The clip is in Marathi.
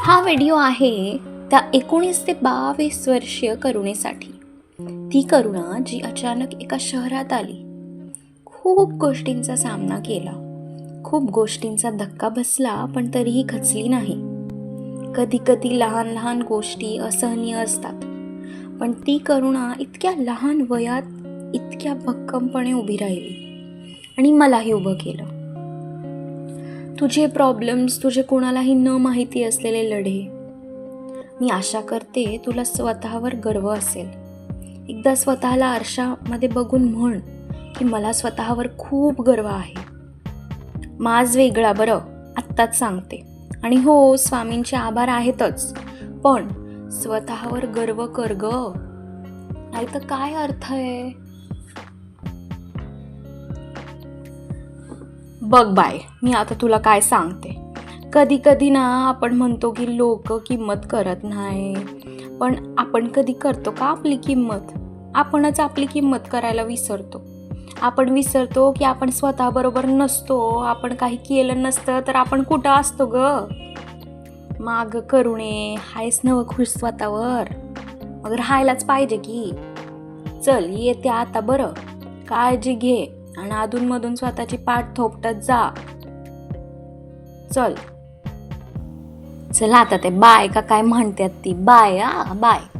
हा व्हिडिओ आहे त्या 19 ते 22 वर्षीय करुणेसाठी. ती करुणा जी अचानक एका शहरात आली, खूप गोष्टींचा सामना केला, खूप गोष्टींचा धक्का बसला, पण तरीही खचली नाही. कधी कधी लहान लहान गोष्टी असहनीय असतात, पण ती करुणा इतक्या लहान वयात इतक्या भक्कमपणे उभी राहिली आणि मलाही उभं केलं. तुझे प्रॉब्लेम्स, तुझे कोणालाही न माहिती असलेले लढे. मी आशा करते तुला स्वतःवर गर्व असेल. एकदा स्वतःला आरशामध्ये बघून म्हण की मला स्वतःवर खूप गर्व आहे. माझ वेगळा बरं, आत्ताच सांगते. आणि हो, स्वामींचे आभार आहेतच, पण स्वतःवर गर्व कर ग, नाही तर काय अर्थ आहे. बघ बाय, मी आता तुला काय सांगते. कधी कधी ना आपण म्हणतो की लोक किंमत करत नाही, पण आपण कधी करतो का आपली किंमत? आपणच आपली किंमत करायला विसरतो. आपण विसरतो की आपण स्वतःबरोबर नसतो. आपण काही केलं नसतं तर आपण कुठं असतो ग? माग करुणे, हायच नव खुश स्वतःवर? मग राहायलाच पाहिजे की. चल येते आता बरं, काळजी घे आणि अधूनमधून स्वतःची पाठ थोपटत जा. चल चला आता ते बाय का काय म्हणतात ती बाय. बाय.